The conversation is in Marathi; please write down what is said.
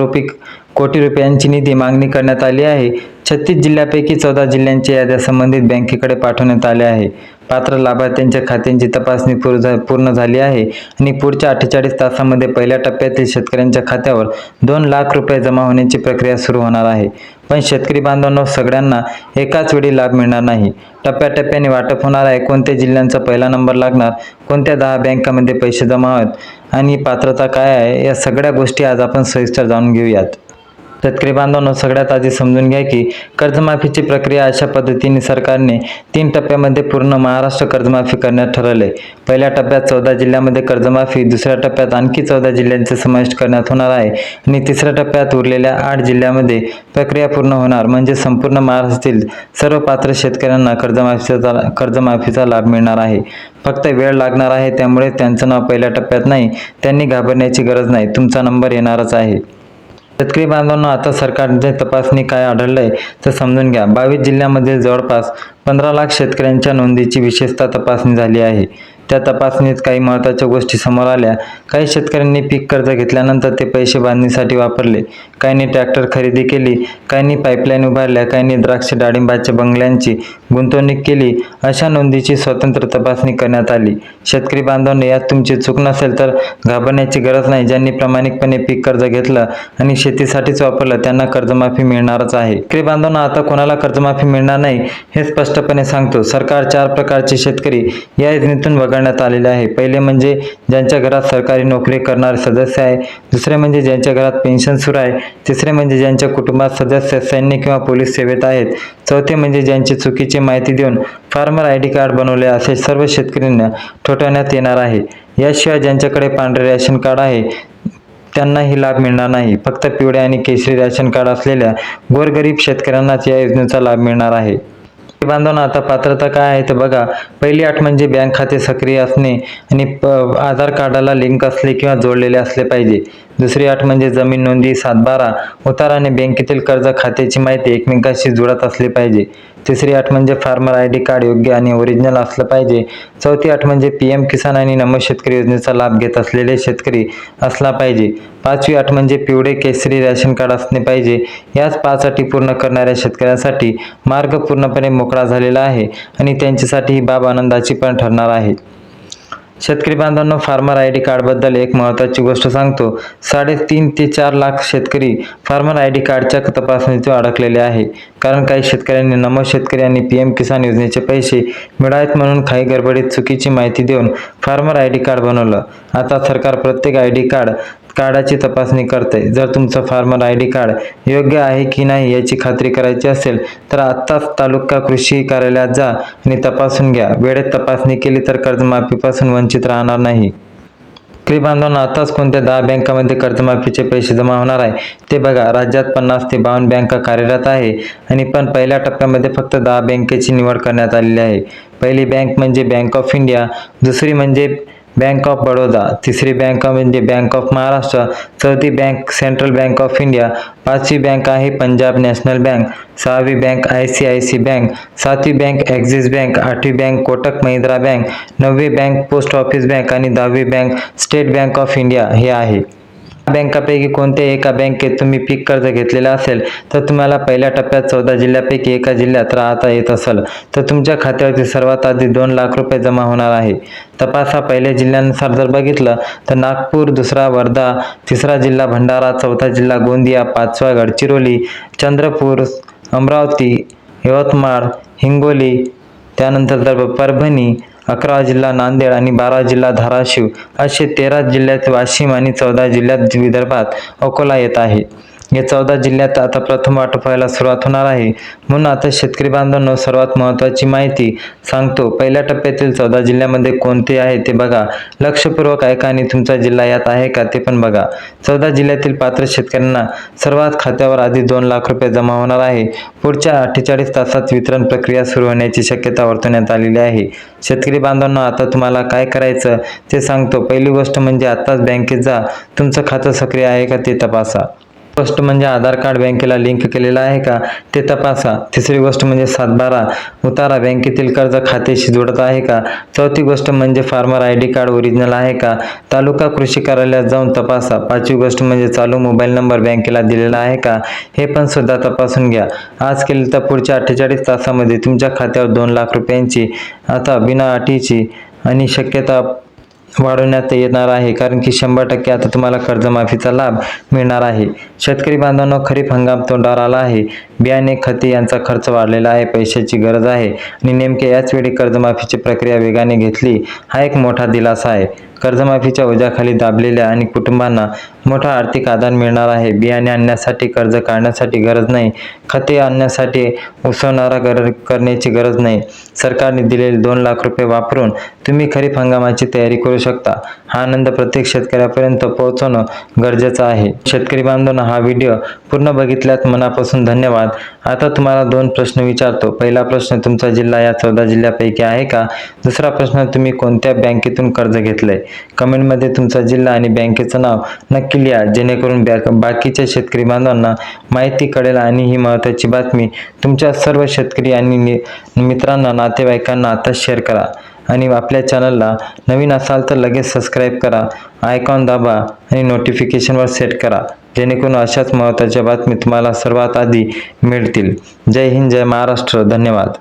रुपये कोटी रुपयांची निधी मागणी करण्यात आली आहे। 36 जिल्ह्यांपैकी 14 जिल्ह्यांच्या याद्या संबंधित बँकेकडे पाठवण्यात आल्या आहे। पात्र लाभार्थ्यांच्या खात्यांची तपासणी पूर्ण झाली आहे आणि पुढच्या 48 तासांमध्ये पहिल्या टप्प्यातील शेतकऱ्यांच्या खात्यावर 2 लाख रुपये जमा होण्याची प्रक्रिया सुरू होणार आहे। पण शेतकरी बांधवांनो, सगळ्यांना एकाच वेळी लाभ मिळणार नाही। टप्प्याटप्प्याने वाटप होणार आहे। कोणत्या जिल्ह्यांचा पहिला नंबर लागणार, कोणत्या 10 बँकांमध्ये पैसे जमा आहेत आणि पात्रता काय आहे, या सगळ्या गोष्टी आज आपण सविस्तर जाणून घेऊयात। शेतकरी बांधवांनो, सगळ्यात आधी समजून घ्या की कर्जमाफीची प्रक्रिया अशा पद्धतीने सरकारने 3 टप्प्यामध्ये पूर्ण महाराष्ट्र कर्जमाफी करण्यात ठरवले। पहिल्या टप्प्यात 14 जिल्ह्यांमध्ये कर्जमाफी, दुसऱ्या टप्प्यात आणखी 14 जिल्ह्यांचे समाविष्ट करण्यात होणार आहे आणि तिसऱ्या टप्प्यात उरलेल्या 8 जिल्ह्यांमध्ये प्रक्रिया पूर्ण होणार, म्हणजे संपूर्ण महाराष्ट्रातील सर्व पात्र शेतकऱ्यांना कर्जमाफीचा लाभ मिळणार आहे। फक्त वेळ लागणार आहे, त्यामुळे त्यांचं नाव पहिल्या टप्प्यात नाही। त्यांनी घाबरण्याची गरज नाही, तुमचा नंबर येणारच आहे। शेतकरी बांधवांनो, आता सरकारच्या तपासणी काय आढळलंय तर समजून घ्या। 22 जिल्ह्यांमध्ये जवळपास 15 लाख शेतकऱ्यांच्या नोंदीची विशेषतः तपासणी झाली आहे। त्या तपासणीत काही महत्त्वाच्या गोष्टी समोर आल्या। काही शेतकऱ्यांनी पीक कर्ज घेतल्यानंतर ते पैसे बांधणीसाठी वापरले, काहींनी ट्रॅक्टर खरेदी केली, काहींनी पाईपलाईन उभारल्या, काहींनी द्राक्ष डाळिंबाच्या बंगल्यांची गुंतवणूक केली। अशा नोंदीची स्वतंत्र तपासणी करण्यात आली। शेतकरी बांधवांनो, यात तुमची चूक नसेल तर घाबरण्याची गरज नाही। ज्यांनी प्रामाणिकपणे पीक कर्ज घेतलं आणि शेतीसाठीच वापरलं त्यांना कर्जमाफी मिळणारच आहे। शेतकरी बांधवांनो, आता कोणाला कर्जमाफी मिळणार नाही हे स्पष्टपणे सांगतो। सरकार 4 प्रकारचे शेतकरी या योजनेतून वगळण्यात आलेले आहे। पहिले म्हणजे ज्यांच्या घरात सरकारी नोकरी करणारे सदस्य आहे, दुसरे म्हणजे ज्यांच्या घरात पेन्शन सुरू आहे, तिसरे म्हणजे ज्यांच्या कुटुंबात सदस्य सैन्य किंवा पोलीस सेवेत आहेत, चौथे म्हणजे ज्यांची चुकीची माहिती देऊन फार्मर आयडी कार्ड बनवले असे सर्व शेतकऱ्यांना ठोठावण्यात येणार आहे। याशिवाय ज्यांच्याकडे पांढरे रेशन कार्ड आहे त्यांनाही लाभ मिळणार नाही। फक्त पिवळे आणि केशरी रेशन कार्ड असलेल्या गोरगरीब शेतकऱ्यांनाच या योजनेचा लाभ मिळणार आहे। बांधवांनो, आता पात्रता काय आहे ते बघा। पहिली अट म्हणजे बँक खाते सक्रिय असणे आणि आधार कार्डाला लिंक असले किंवा जोडलेले असले पाहिजे। दुसरी अट म्हणजे जमीन नोंदी, 7/12 उतारा आणि बँकेतील कर्ज खात्याची माहिती एकमेकांशी जुळत असली पाहिजे। तिसरी अट म्हणजे फार्मर आयडी कार्ड योग्य आणि ओरिजिनल असलं पाहिजे। चौथी अट म्हणजे PM किसान आणि नमो शेतकरी योजनेचा लाभ घेत असलेले शेतकरी असला पाहिजे। पाचवी अट म्हणजे पिवळे केसरी रेशन कार्ड असणे पाहिजे। याच 5 अटी पूर्ण करणाऱ्या शेतकऱ्यांसाठी मार्ग पूर्णपणे मोकळा झालेला आहे आणि त्यांच्यासाठी ही बाब आनंदाची पण ठरणार आहे। शेतकरी बांधवांनो, फार्मर आयडी कार्ड बद्दल एक महत्त्वाची गोष्ट सांगतो। 3.5 ते 4 लाख शेतकरी फार्मर आयडी कार्डच्या तपासणीत अडकलेले आहे, कारण काही शेतकऱ्यांनी नमो शेतकरी आणि PM किसान योजनेचे पैसे मिळावेत म्हणून काही गडबडीत चुकीची माहिती देऊन फार्मर आयडी कार्ड बनवलं। आता सरकार प्रत्येक आयडी कार्डाची तपासणी करते। जर तुमचं फार्मर आयडी कार्ड योग्य आहे की नाही याची खात्री करायची असेल तर आत्ताच तालुका कृषी कार्यालयात जा आणि तपासून घ्या। वेळेत तपासणी केली तर कर्जमाफीपासून वंचित राहणार नाही। शेतकरी बांधवांनो, आताच कोणत्या 10 बँकांमध्ये कर्जमाफीचे पैसे जमा होणार आहे ते बघा। राज्यात 50 ते 52 बँका कार्यरत आहे आणि पण पहिल्या टप्प्यामध्ये फक्त 10 बँकेची निवड करण्यात आलेली आहे। पहिली बँक म्हणजे बँक ऑफ इंडिया, दुसरी म्हणजे बँक ऑफ बडोदा, तिसरी बँक म्हणजे बँक ऑफ महाराष्ट्र, चौथी bank central bank of India, पाचवी बँक आहे पंजाब नॅशनल बँक, सहावी बँक ICICI बँक, सातवी बँक ॲक्सिस बँक, आठवी बँक कोटक महिंद्रा बँक, नववी बँक पोस्ट ऑफिस बँक आणि 10वी bank state bank of India हे आहे। बँकापैकी कोणत्याही एका बँकेत तुम्ही पीक कर्ज घेतलेले असेल तर तुम्हाला पहिल्या टप्प्यात 14 जिल्ह्यांपैकी एका जिल्ह्यात राहता येत असेल तर तुमच्या खात्यावरती सर्वात आधी 2 लाख रुपये जमा होणार आहे। तपासा, पहिल्या जिल्ह्यानुसार जर बघितलं तर नागपूर, दुसरा वर्धा, तिसरा जिल्हा भंडारा, चौथा जिल्हा गोंदिया, पाचवा गडचिरोली, चंद्रपूर, अमरावती, यवतमाळ, हिंगोली, त्यानंतर तर परभणी, 11वा जिल्हा नांदेड आणि 12वा जिल्हा धाराशिव असे 13 जिल्ह्यात वाशिम आणि 14 जिल्ह्यात विदर्भात अकोला येत आहे। या 14 जिल्ह्यात आता प्रथम वाटप व्हायला सुरुवात होणार आहे। म्हणून आता शेतकरी बांधवांनो, सर्वात महत्त्वाची माहिती सांगतो। पहिल्या टप्प्यातील 14 जिल्ह्यांमध्ये कोणते आहे ते बघा। लक्षपूर्वक ऐका आणि तुमचा जिल्हा यात आहे का ते पण बघा। 14 जिल्ह्यातील पात्र शेतकऱ्यांना सर्वात खात्यावर आधी 2 लाख रुपये जमा होणार आहे। पुढच्या 48 तासात वितरण प्रक्रिया सुरू होण्याची शक्यता वर्तवण्यात आलेली आहे। शेतकरी बांधवांनो, आता तुम्हाला काय करायचं ते सांगतो। पहिली गोष्ट म्हणजे आत्ताच बँकेत जा, तुमचं खातं सक्रिय आहे का ते तपासा। गोष्ट म्हणजे आधार कार्ड बँकेला लिंक केलेलं आहे का ते तपासा. तिसरी गोष्ट म्हणजे 7/12 उतारा बँकेतील कर्ज खात्याशी जोडत आहे का. चौथी गोष्ट म्हणजे फार्मर ID कार्ड ओरिजिनल आहे का, तालुका कृषी कार्यालयात जाऊन तपासा. पाचवी गोष्ट म्हणजे चालू मोबाईल नंबर बँकेला दिलेला आहे का, हे पण सुद्धा तपासून घ्या. आज केले तर पुढच्या 48 तासामध्ये तुमच्या खात्यावर 2 लाख रुपयांची आता बिना अटीची आणि शक्यता वाढवण्यात येणार आहे, कारण की 100% आता तुम्हाला कर्जमाफीचा लाभ मिळणार आहे. शेतकरी बांधवांनो, खरीप हंगाम तोंडावर आला आहे. बियाणे, खते यांचा खर्च वाढलेला आहे, पैशाची गरज आहे आणि नेमके याच वेळी कर्जमाफीची प्रक्रिया वेगाने घेतली हा एक मोठा दिलासा आहे. कर्जमाफीच्या ओझ्याखाली दाबलेल्या आणि कुटुंबांना मोठा आर्थिक आधार मिळणार आहे. बियाणे आणण्यासाठी, कर्ज काढण्यासाठी गरज नाही, खते आणण्यासाठी उसवणारा करण्याची गरज नाही. सरकारने दिलेले 2 लाख रुपये वापरून तुम्ही खरीप हंगामाची तयारी करू शकता. हा आनंद प्रत्येक शेतकऱ्यापर्यंत पोहोचवणं गरजेचं आहे. शेतकरी बांधवांनो, हा व्हिडिओ पूर्ण बघितल्यात मनापासून धन्यवाद. आता तुम्हाला 2 प्रश्न विचारतो. पहिला प्रश्न, तुमचा जिल्हा या 14 जिल्ह्यापैकी आहे का? दुसरा प्रश्न, तुम्ही कोणत्या बँकेतून कर्ज घेतलंय? कमेंटमध्ये तुमचा जिल्हा आणि बँकेचं नाव नक्की लिहा, जेणेकरून बाकीच्या शेतकरी बांधवांना माहिती कळेल आणि ही महत्त्वाची बातमी तुमच्या सर्व शेतकरी आणि मित्रांना, नातेवाईकांना आता शेअर करा. आणि आपल्या चॅनलला नवीन असाल तर लगेच सबस्क्राईब करा, आयकॉन दाबा आणि नोटिफिकेशनवर सेट करा, जेणेकरून अशाच महत्त्वाच्या बातमी तुम्हाला सर्वात आधी मिळतील. जय हिंद, जय महाराष्ट्र. धन्यवाद.